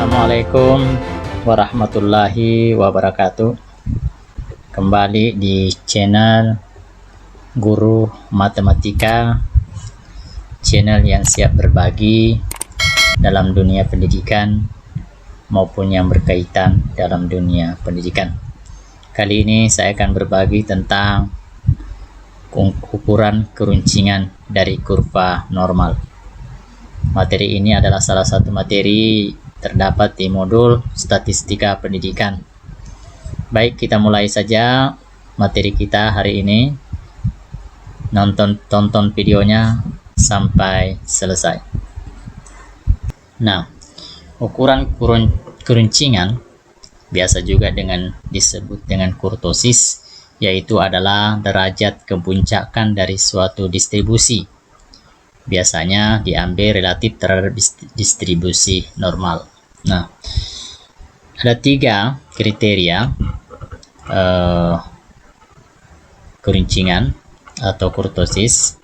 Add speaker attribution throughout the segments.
Speaker 1: Assalamualaikum warahmatullahi wabarakatuh. Kembali di channel Guru Matematika, channel yang siap berbagi dalam dunia pendidikan maupun yang berkaitan dalam dunia pendidikan. Kali ini saya akan berbagi tentang ukuran keruncingan dari kurva normal. Materi ini adalah salah satu materi terdapat di modul statistika pendidikan. Baik, kita mulai saja materi kita hari ini. Tonton videonya sampai selesai. Nah, ukuran keruncingan biasa juga disebut dengan kurtosis, yaitu adalah derajat kepuncakan dari suatu distribusi. Biasanya diambil relatif terhadap distribusi normal. Nah, ada 3 kriteria keruncingan atau kurtosis.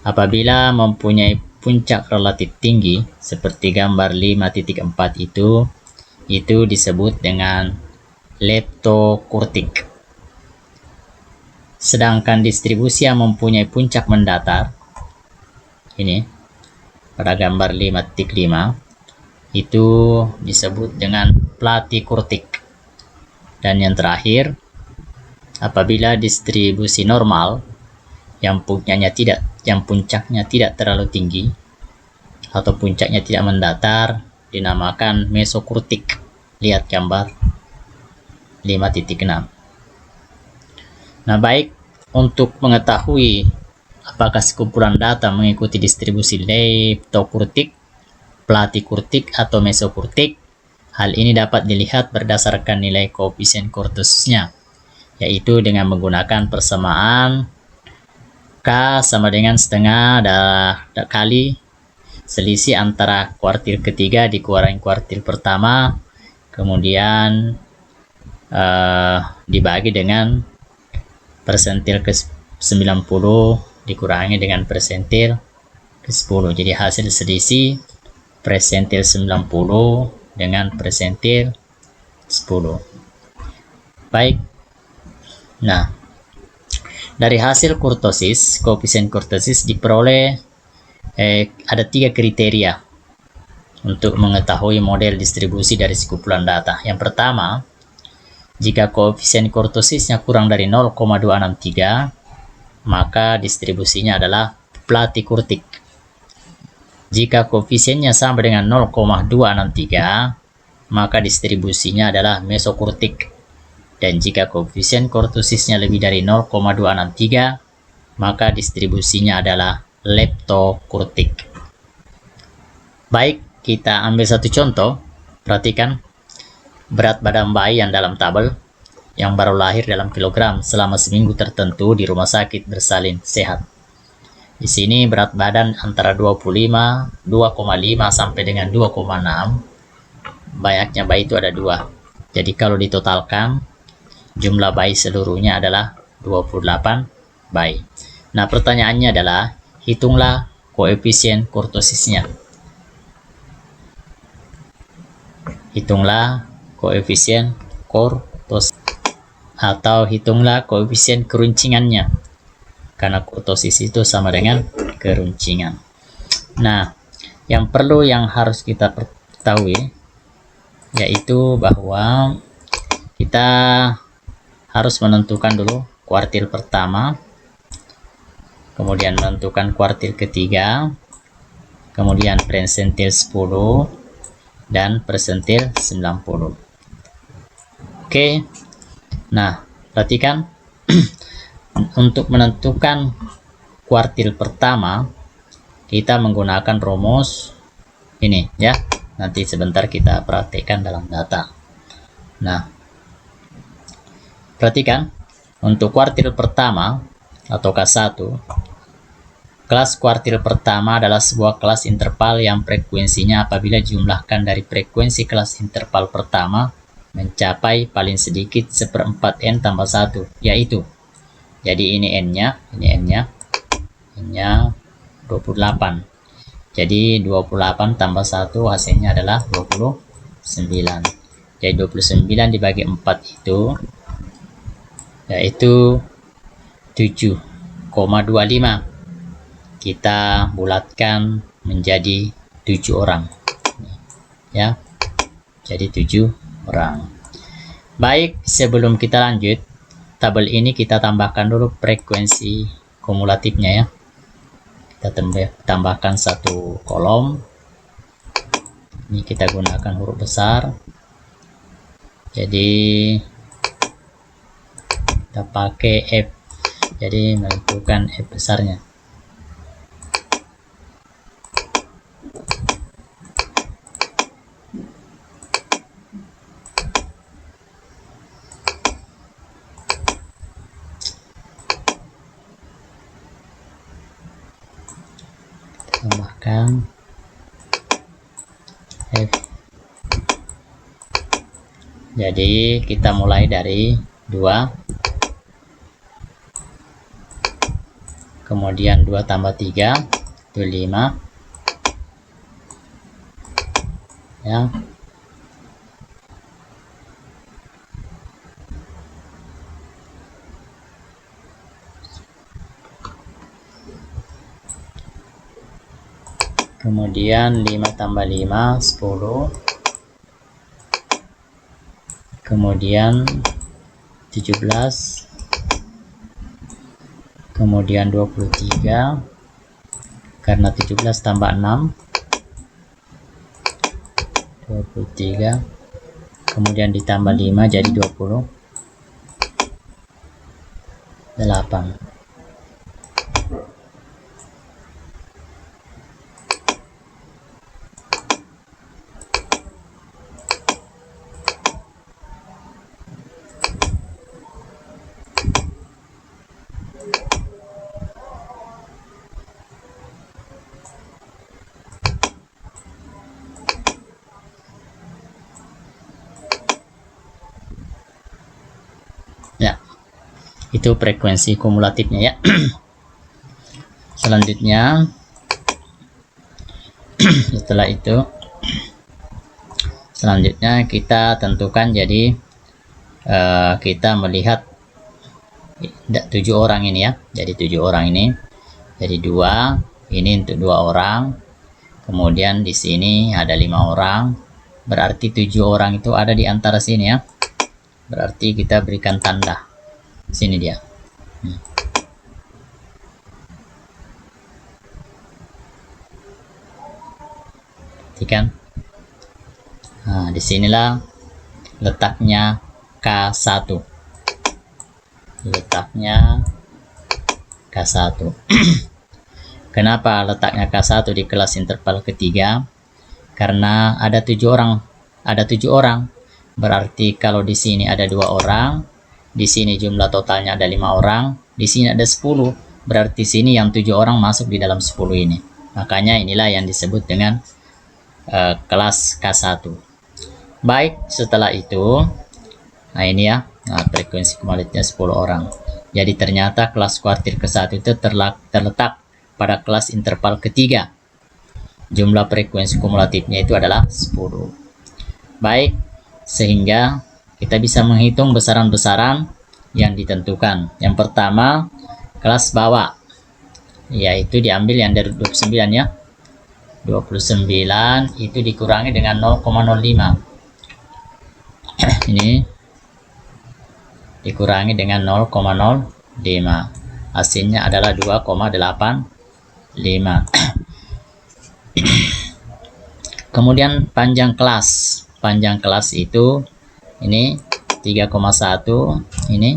Speaker 1: Apabila mempunyai puncak relatif tinggi seperti gambar 5.4 itu disebut dengan leptokurtik. Sedangkan distribusi yang mempunyai puncak mendatar, ini pada gambar 5.5 itu disebut dengan platikurtik. Dan yang terakhir, apabila distribusi normal yang puncaknya tidak terlalu tinggi atau puncaknya tidak mendatar, dinamakan mesokurtik. Lihat gambar 5.6. Nah, baik, untuk mengetahui apakah sekumpulan data mengikuti distribusi leptokurtik, platikurtik, atau mesokurtik, hal ini dapat dilihat berdasarkan nilai koefisien kurtosisnya, yaitu dengan menggunakan persamaan K sama dengan setengah kali selisih antara kuartil ketiga dikurangi kuartil pertama, kemudian dibagi dengan persentil ke 90 dikurangi dengan persentil ke 10. Jadi hasil selisih persentil 90 dengan persentil 10. Baik. Nah, dari hasil kurtosis, koefisien kurtosis diperoleh ada 3 kriteria untuk mengetahui model distribusi dari sekumpulan data. Yang pertama, jika koefisien kurtosisnya kurang dari 0,263, maka distribusinya adalah platikurtik. Jika koefisiennya sama dengan 0,263, maka distribusinya adalah mesokurtik. Dan jika koefisien kurtosisnya lebih dari 0,263, maka distribusinya adalah leptokurtik. Baik, kita ambil satu contoh. Perhatikan berat badan bayi yang dalam tabel, yang baru lahir dalam kilogram selama seminggu tertentu di rumah sakit bersalin sehat. Di sini berat badan antara 2,5 sampai dengan 2,6. Banyaknya bayi itu ada 2. Jadi kalau ditotalkan, jumlah bayi seluruhnya adalah 28 bayi. Nah, pertanyaannya adalah, hitunglah koefisien kurtosisnya. Hitunglah koefisien kurtosis, atau hitunglah koefisien keruncingannya, karena kurtosis itu sama dengan keruncingan. Nah, yang harus kita ketahui yaitu bahwa kita harus menentukan dulu kuartil pertama, kemudian menentukan kuartil ketiga, kemudian persentil 10 dan persentil 90. Oke. Nah, perhatikan untuk menentukan kuartil pertama kita menggunakan rumus ini ya. Nanti sebentar kita perhatikan dalam data. Nah, perhatikan untuk kuartil pertama atau K1, kelas kuartil pertama adalah sebuah kelas interval yang frekuensinya apabila jumlahkan dari frekuensi kelas interval pertama mencapai paling sedikit 1/4 n tambah 1, yaitu, jadi ini n-nya 28. Jadi 28 tambah 1 hasilnya adalah 28. Jadi 29 dibagi 4 itu yaitu 7,25. Kita bulatkan menjadi 7 orang. Ya. Jadi 7 orang. Baik, sebelum kita lanjut, tabel ini kita tambahkan dulu frekuensi kumulatifnya ya. Kita tambahkan satu kolom. Ini kita gunakan huruf besar. Jadi kita pakai F. Jadi menentukan F besarnya. Tambahkan F. Jadi kita mulai dari 2, kemudian 2 tambah 3 itu 5 ya. Kemudian 5 tambah 5 10, kemudian 17, kemudian 23, karena 17 tambah 6 23, kemudian ditambah 5 jadi 28. Ya, itu frekuensi kumulatifnya ya. Selanjutnya setelah itu kita tentukan, jadi kita melihat 7 orang ini ya. Jadi 7 orang ini, jadi 2 ini untuk 2 orang, kemudian di sini ada 5 orang, berarti 7 orang itu ada di antara sini ya. Berarti kita berikan tanda sini dia. Perhatikan. Nah, disinilah letaknya K1. Letaknya K1. Kenapa letaknya K1 di kelas interval ketiga? Karena ada 7 orang. Ada 7 orang. Berarti kalau di sini ada 2 orang, di sini jumlah totalnya ada 5 orang, di sini ada 10. Berarti sini yang 7 orang masuk di dalam 10 ini. Makanya inilah yang disebut dengan kelas K1. Baik, setelah itu, nah ini ya, frekuensi kumulatifnya 10 orang. Jadi ternyata kelas kuartil ke-1 itu terletak pada kelas interval ketiga. Jumlah frekuensi kumulatifnya itu adalah 10. Baik, sehingga kita bisa menghitung besaran-besaran yang ditentukan. Yang pertama, kelas bawah, yaitu diambil yang dari 29 ya. 29 itu dikurangi dengan 0,05. Ini dikurangi dengan 0,05. Hasilnya adalah 2,85. Kemudian panjang kelas. Panjang kelas itu ini 3,1, ini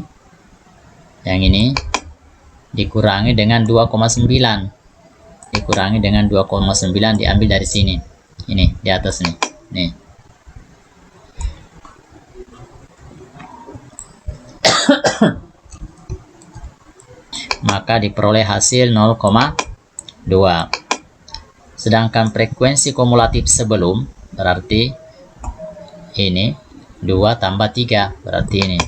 Speaker 1: yang ini dikurangi dengan 2,9. Dikurangi dengan 2,9 diambil dari sini. Ini di atas nih. Nih. Maka diperoleh hasil 0,2. Sedangkan frekuensi kumulatif sebelum berarti ini 2 tambah 3 berarti ini.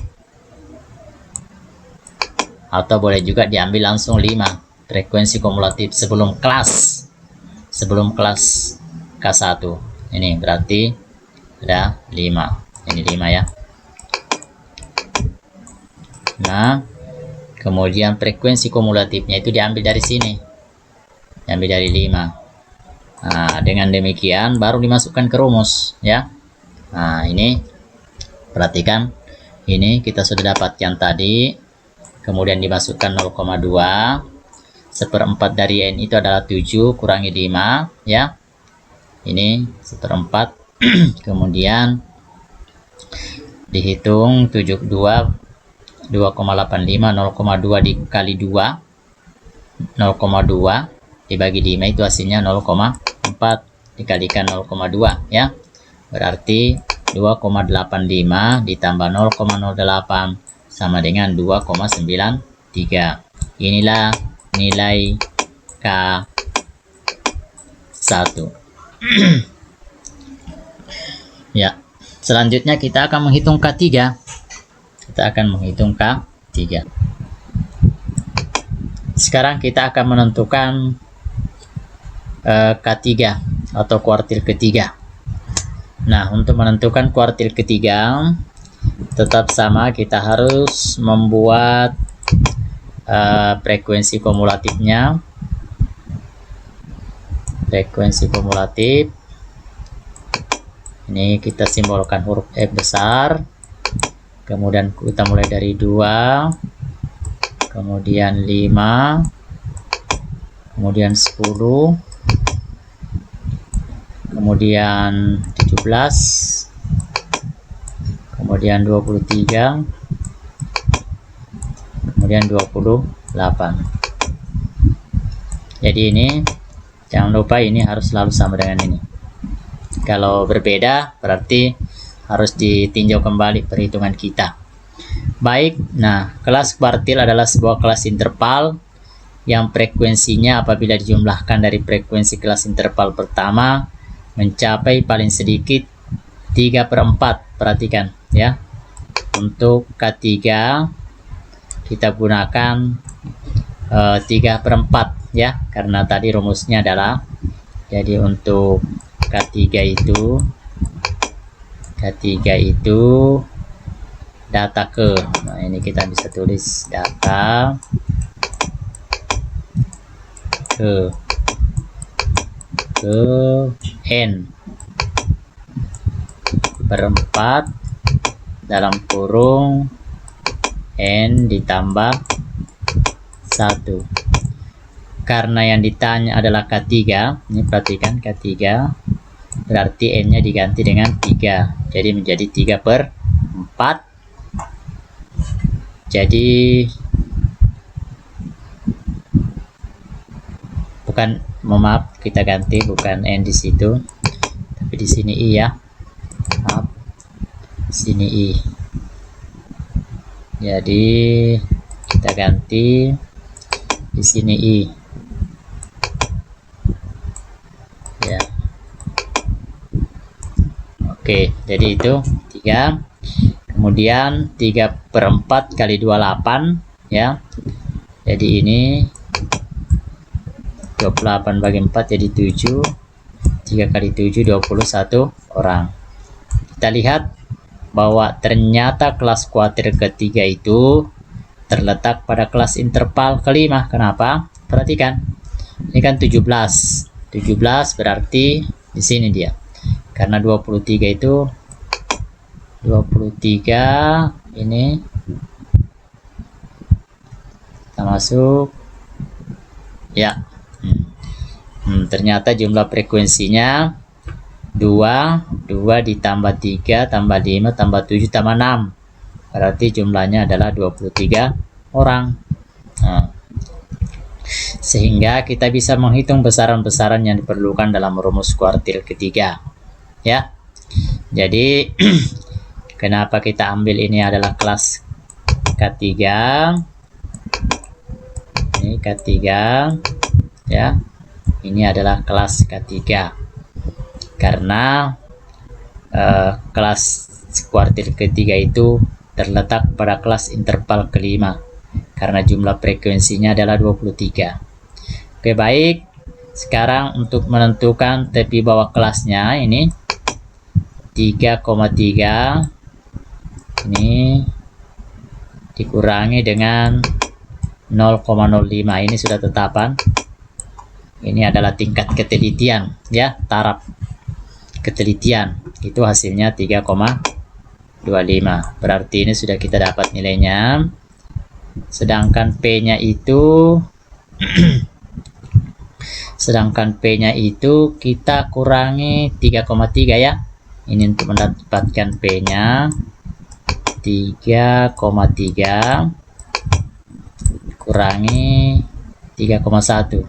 Speaker 1: Atau boleh juga diambil langsung 5. Frekuensi kumulatif sebelum kelas K1 ini berarti ada 5. Ini 5 ya. Nah, kemudian frekuensi kumulatifnya itu diambil dari sini. Diambil dari 5. Nah, dengan demikian baru dimasukkan ke rumus ya. Nah, ini perhatikan. Ini kita sudah dapatkan tadi. Kemudian dimasukkan 0,2. 1/4 dari N itu adalah 7 kurangi 5 ya. Ini 1/4. Kemudian dihitung 2,85 0,2 dikali 2 0,2 dibagi 5 itu hasilnya 0,4 dikalikan 0,2 ya. Berarti 2,85 ditambah 0,08 sama dengan 2,93. Inilah nilai K1. Ya, selanjutnya kita akan menghitung K3. Sekarang kita akan menentukan K3 atau kuartil ketiga. Nah, untuk menentukan kuartil ketiga tetap sama, kita harus membuat frekuensi kumulatifnya. Frekuensi kumulatif ini kita simbolkan huruf F besar, kemudian kita mulai dari 2, kemudian 5, kemudian 10, kemudian 17, kemudian 23, kemudian 28. Jadi ini jangan lupa, ini harus selalu sama dengan ini. Kalau berbeda berarti harus ditinjau kembali perhitungan kita. Baik, nah kelas kuartil adalah sebuah kelas interval yang frekuensinya apabila dijumlahkan dari frekuensi kelas interval pertama mencapai paling sedikit 3/4. Perhatikan ya. Untuk K3 kita gunakan 3/4 ya, karena tadi rumusnya adalah, jadi untuk K3 itu data ke, nah ini kita bisa tulis data ke N per 4 dalam kurung N ditambah 1. Karena yang ditanya adalah K3, ini perhatikan K3, berarti N-nya diganti dengan 3. Jadi menjadi 3/4. Jadi bukan, maaf, kita ganti bukan N di situ, tapi di sini I ya. Maaf, sini I. Jadi kita ganti di sini I. Ya. Oke, jadi itu 3. Kemudian 3/4 kali 28 ya. Jadi ini 28 bagi 4 jadi 7. 3 kali 7 21 orang. Kita lihat bahwa ternyata kelas kuartil ketiga itu terletak pada kelas interval kelima. Kenapa? Perhatikan. Ini kan 17. 17 berarti di sini dia. Karena 23 itu 23 ini kita masuk ya. Ternyata jumlah frekuensinya 2 ditambah 3 tambah 5 tambah 7 tambah 6, berarti jumlahnya adalah 23 orang. Sehingga kita bisa menghitung besaran-besaran yang diperlukan dalam rumus kuartil ketiga ya. Jadi kenapa kita ambil ini adalah kelas K3, ini K3 ya, ini adalah kelas K3 karena kelas kuartil ketiga itu terletak pada kelas interval kelima karena jumlah frekuensinya adalah 23. Oke, baik. Sekarang untuk menentukan tepi bawah kelasnya, ini 3,3 ini dikurangi dengan 0,05. Ini sudah tetapan. Ini adalah tingkat ketelitian, ya, taraf ketelitian. Itu hasilnya 3,25. Berarti ini sudah kita dapat nilainya. Sedangkan P-nya itu kita kurangi 3,3 ya. Ini untuk mendapatkan P-nya 3,3 kurangi 3,1,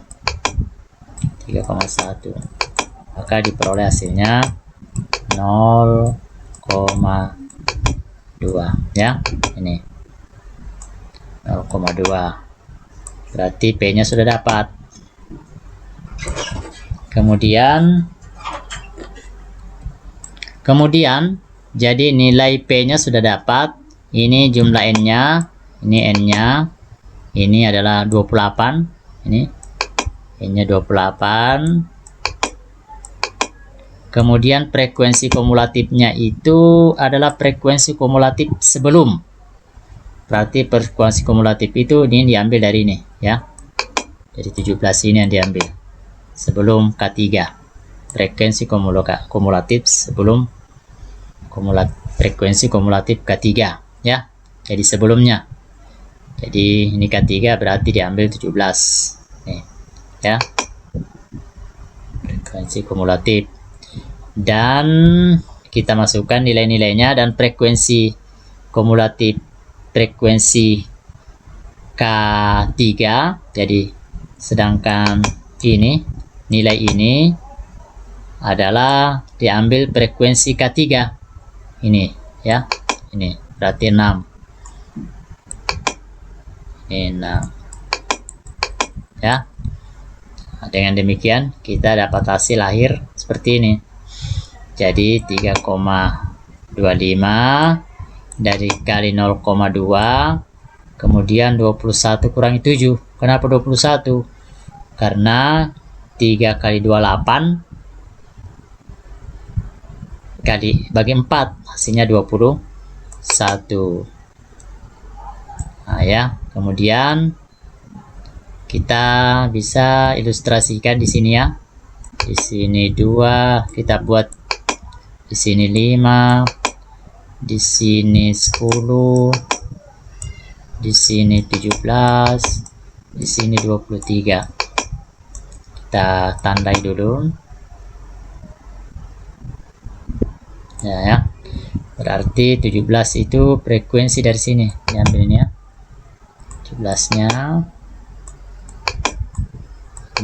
Speaker 1: maka diperoleh hasilnya 0,2 ya. Ini 0,2, berarti P-nya sudah dapat. Kemudian jadi nilai P-nya sudah dapat. Ini jumlah N-nya, ini N-nya, ini adalah 28, ini N-nya 28. Kemudian frekuensi kumulatifnya itu adalah frekuensi kumulatif sebelum. Berarti frekuensi kumulatif itu ini diambil dari ini ya. Jadi 17 ini yang diambil sebelum K3. Frekuensi kumulatif sebelum frekuensi kumulatif K3 ya. Jadi sebelumnya. Jadi ini K3 berarti diambil 17. Nih, ya. Frekuensi kumulatif. Dan kita masukkan nilai-nilainya dan frekuensi kumulatif frekuensi K3. Jadi sedangkan ini nilai ini adalah diambil frekuensi K3 ini ya. Ini berarti 6. Ini 6 ya. Nah, dengan demikian kita dapat hasil akhir seperti ini. Jadi 3,25 dari kali 0,2 kemudian 21 kurangi 7. Kenapa 21? Karena 3 kali 28 kali bagi 4 hasilnya 21. Nah ya, kemudian kita bisa ilustrasikan di sini ya. Di sini 2, kita buat di sini 5, di sini 10, di sini 17, di sini 23. Kita tandai dulu. Ya. Berarti 17 itu frekuensi dari sini. Diambilnya 17-nya.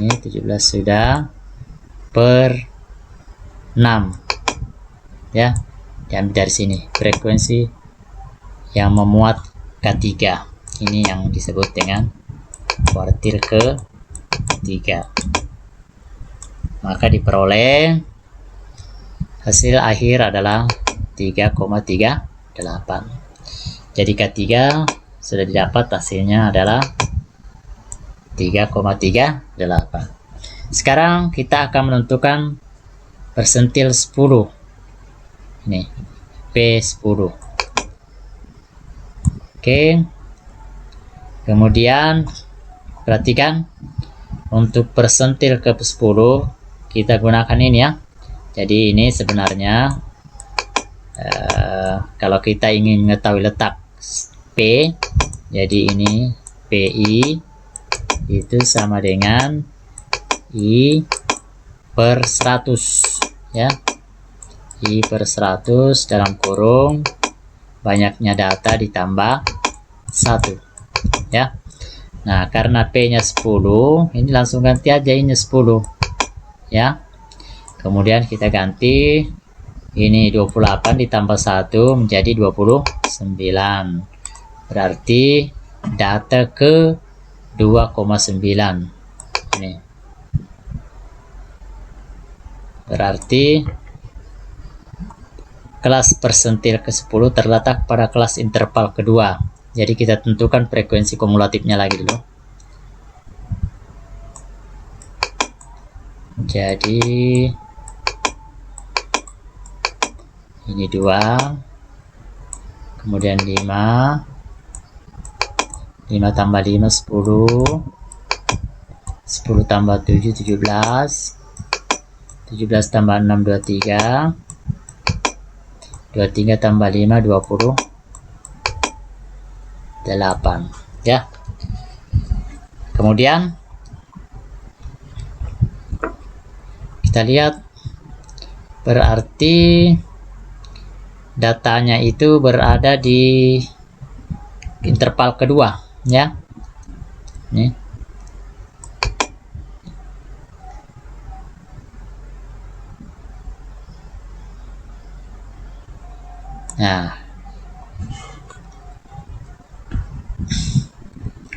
Speaker 1: Ini 17 sudah per 6. Ya. Diambil dari sini. Frekuensi yang memuat K3. Ini yang disebut dengan kuartil ke-3. Maka diperoleh hasil akhir adalah 3,38. Jadi K3 sudah didapat, hasilnya adalah 3,38. Sekarang kita akan menentukan persentil 10. Ini P10. Oke. Kemudian perhatikan untuk persentil ke-10 kita gunakan ini ya. Jadi ini sebenarnya kalau kita ingin mengetahui letak P, jadi ini PI itu sama dengan I per 100 ya. I per 100 dalam kurung banyaknya data ditambah 1 ya. Nah, karena P-nya 10, ini langsung ganti aja ini 10 ya. Kemudian kita ganti ini 28 ditambah 1 menjadi 29. Berarti data ke 2,9. Ini. Berarti kelas persentil ke-10 terletak pada kelas interval kedua. Jadi kita tentukan frekuensi kumulatifnya lagi dulu. Jadi Ini 2, kemudian 5, 5 tambah 5 10, 10 tambah 7 17, 17 tambah 6 23, 23 tambah 5 28 ya. Kemudian kita lihat, berarti datanya itu berada di interval kedua ya. Nih. Nah,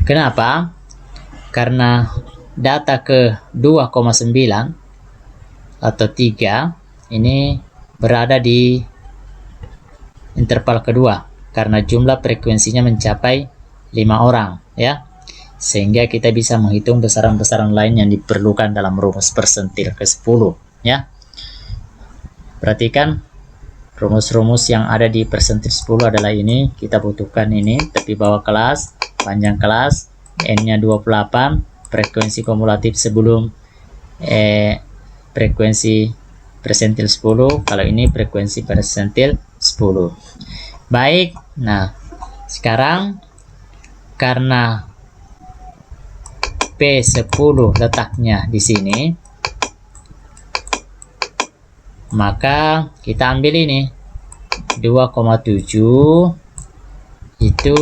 Speaker 1: kenapa? Karena data ke 2,9 atau 3 ini berada di interval kedua karena jumlah frekuensinya mencapai 5 orang ya, sehingga kita bisa menghitung besaran-besaran lain yang diperlukan dalam rumus persentil ke-10 ya. Perhatikan rumus-rumus yang ada di persentil 10 adalah ini. Kita butuhkan ini tepi bawah kelas, panjang kelas, N-nya 28, frekuensi kumulatif sebelum frekuensi persentil 10, kalau ini frekuensi persentil 10. Baik, nah sekarang karena P10 letaknya di sini, maka kita ambil ini 2,7 itu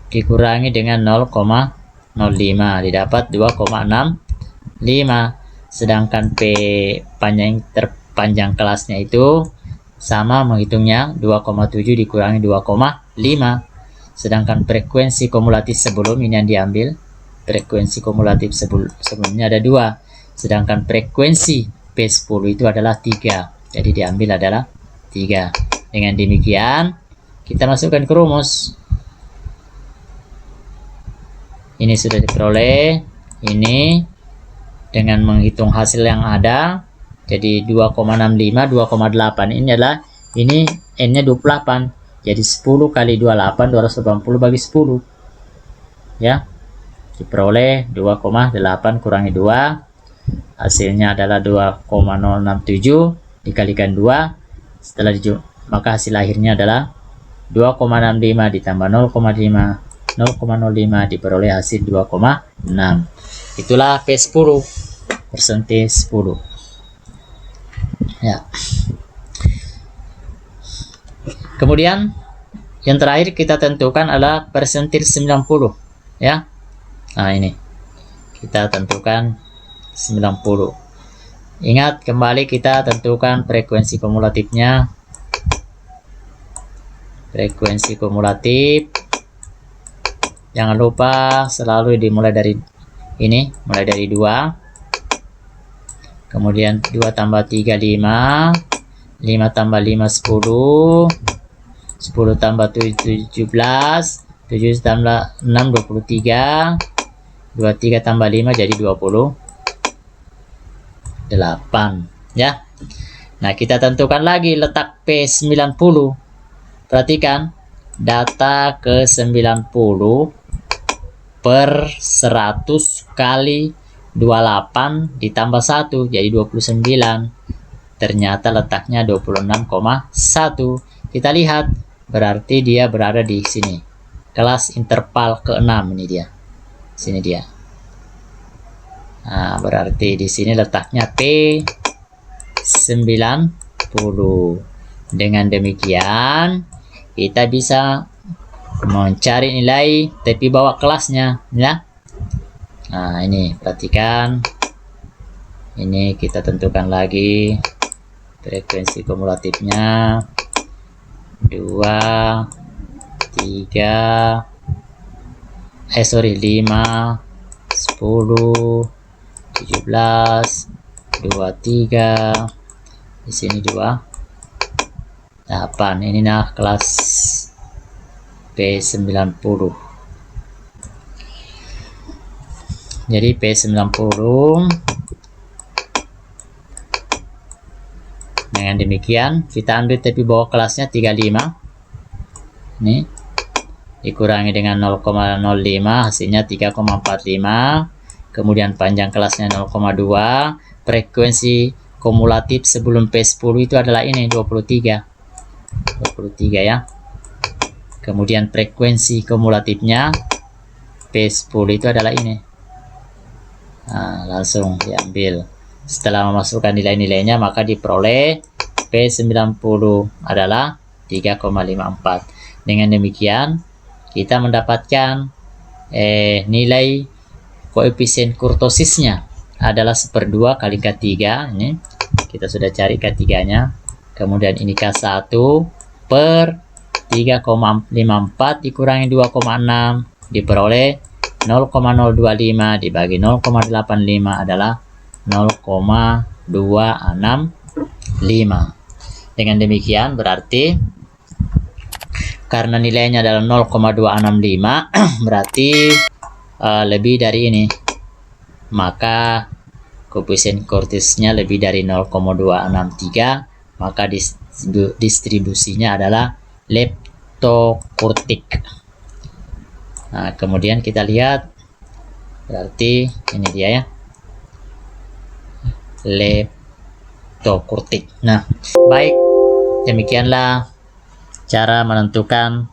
Speaker 1: dikurangi dengan 0,05 didapat 2,65, sedangkan P terpanjang kelasnya itu sama menghitungnya 2,7 dikurangi 2,5, sedangkan frekuensi kumulatif sebelum ini yang diambil, frekuensi kumulatif sebelumnya ada 2, sedangkan frekuensi P10 itu adalah 3, jadi diambil adalah 3. Dengan demikian kita masukkan ke rumus. Ini sudah diperoleh, ini dengan menghitung hasil yang ada, jadi 2,65, 2,8, ini adalah, ini N-nya 28, jadi 10 kali 28, 280 bagi 10 ya, diperoleh 2,8 kurangi 2, hasilnya adalah 2,067 dikalikan 2, setelah maka hasil akhirnya adalah 2,65 ditambah 0,05 diperoleh hasil 2,6. Itulah P10 persentil 10 ya. Kemudian yang terakhir kita tentukan adalah persentil 90 ya. Nah ini kita tentukan 90. Ingat, kembali kita tentukan frekuensi kumulatifnya. Frekuensi kumulatif jangan lupa selalu dimulai dari ini, mulai dari 2, kemudian 2 tambah 3 5, 5 tambah 5 10, 10 tambah 7 17, 7 tambah 6 23, 23 tambah 5 jadi 28 ya. Nah kita tentukan lagi letak P90. Perhatikan, data ke 90 per 100 kali 28 ditambah 1 jadi 29, ternyata letaknya 26,1. kita lihat berarti dia berada di sini, kelas interval ke-6, ini dia, sini dia. Nah berarti di sini letaknya P90. Dengan demikian kita bisa mencari nilai tepi bawah kelasnya ya. Nah ini perhatikan, ini kita tentukan lagi frekuensi kumulatifnya 2 3 5 10 17 23, di sini 28. Ini nah kelas P90. Jadi P90 dengan Dengan demikian kita ambil tepi bawah kelasnya 35. Ini dikurangi dengan 0,05 hasilnya 3,45. Kemudian panjang kelasnya 0,2. Frekuensi kumulatif sebelum P10 itu adalah ini 23 ya. Kemudian frekuensi kumulatifnya P10 itu adalah ini. Nah, langsung diambil. Setelah memasukkan nilai-nilainya maka diperoleh P90 adalah 3,54. Dengan demikian kita mendapatkan nilai koefisien kurtosisnya adalah 1/2 kali K3. Ini kita sudah cari K3-nya. Kemudian ini K1 per 3,54 dikurangi 2,6 diperoleh 0,025 dibagi 0,85 adalah 0,265. Dengan demikian berarti karena nilainya adalah 0,265 berarti lebih dari ini, maka koefisien kurtosisnya lebih dari 0,263, maka distribusinya adalah leptokurtik. Nah, kemudian kita lihat berarti ini dia ya, leptokurtik. Nah, baik, demikianlah cara menentukan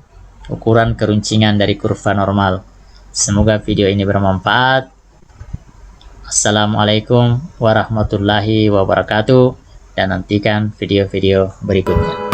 Speaker 1: ukuran keruncingan dari kurva normal. Semoga video ini bermanfaat. Assalamualaikum warahmatullahi wabarakatuh, dan nantikan video-video berikutnya.